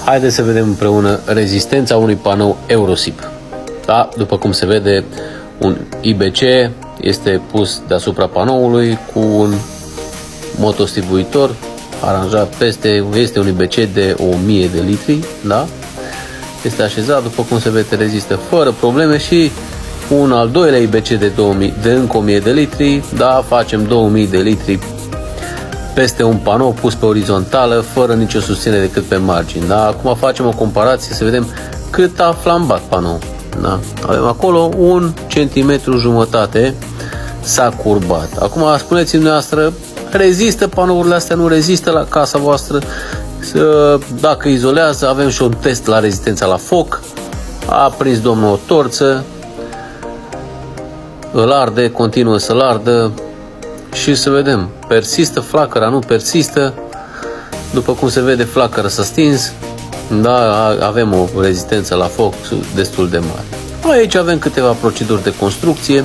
Haideți să vedem împreună rezistența unui panou Eurosip. Da, după cum se vede, un IBC este pus deasupra panoului cu un motostivuitor aranjat peste, este un IBC de 1000 de litri, da? Este așezat, după cum se vede, rezistă fără probleme și un al doilea IBC de 2000, de încă 1000 de litri, da, facem 2000 de litri peste un panou pus pe orizontală, fără nicio susținere decât pe margini, da? Acum facem o comparație să vedem cât a flambat panou, da? Avem acolo 1,5 cm s-a curbat. Acum spuneți-mi noastră, rezistă panourile astea, nu rezistă la casa voastră? Dacă izolează, avem și un test la rezistența la foc. A prins domnul o torță, îl arde, continuă să-l ardă și să vedem, persistă flacăra, nu persistă. După cum se vede, flacăra s-a stins, da, avem o rezistență la foc destul de mare. Aici avem câteva proceduri de construcție.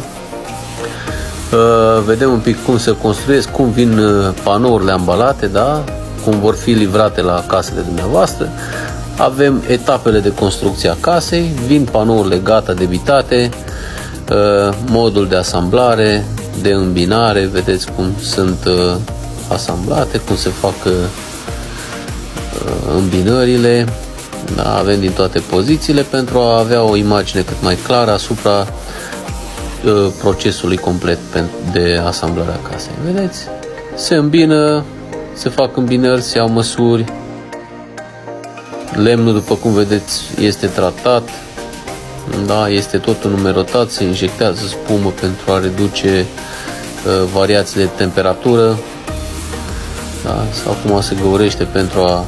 Vedem un pic cum se construiesc, cum vin panourile ambalate, da? Cum vor fi livrate la casele dumneavoastră. Avem etapele de construcție a casei, vin panourile gata debitate, modul de asamblare, de îmbinare, vedeți cum sunt asamblate, cum se fac îmbinările, da? Avem din toate pozițiile pentru a avea o imagine cât mai clară asupra procesului complet de asamblare a casei. Vedeți? Se îmbină, se fac îmbinări, se iau măsuri. Lemnul, după cum vedeți, este tratat, da, este totul numerotat, se injectează spumă pentru a reduce variațiile de temperatură, da, sau acum se găurește pentru a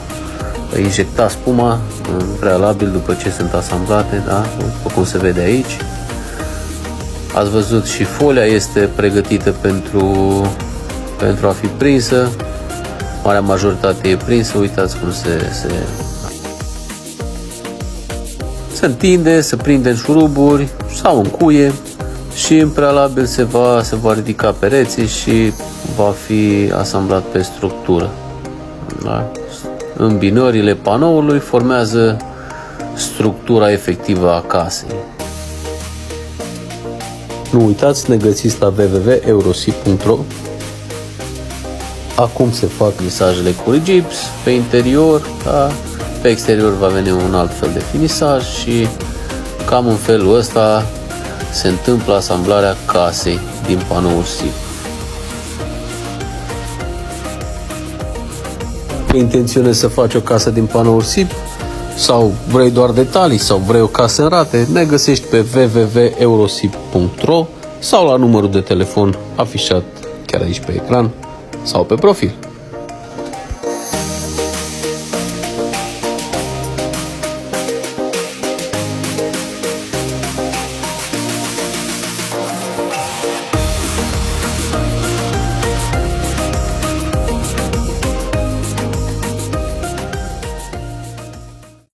injecta spuma în prealabil după ce sunt asamblate, da, după cum se vede aici. Ați văzut și folia este pregătită pentru a fi prinsă. Marea majoritate e prinsă, uitați cum se întinde, se prinde în șuruburi sau în cuie și în prealabil se va ridica pereții și va fi asamblat pe structură. Da? Îmbinările panoului formează structura efectivă a casei. Nu uitați, ne găsiți la www.eurosip.ro. Acum se fac lisajele cu rigips pe interior, da? Pe exterior va veni un alt fel de finisaj și cam în felul ăsta se întâmplă asamblarea casei din panouri SIP. Intenționezi să faci o casă din panouri SIP sau vrei doar detalii sau vrei o casă în rate, ne găsești pe www.eurosip.ro sau la numărul de telefon afișat chiar aici pe ecran sau pe profil.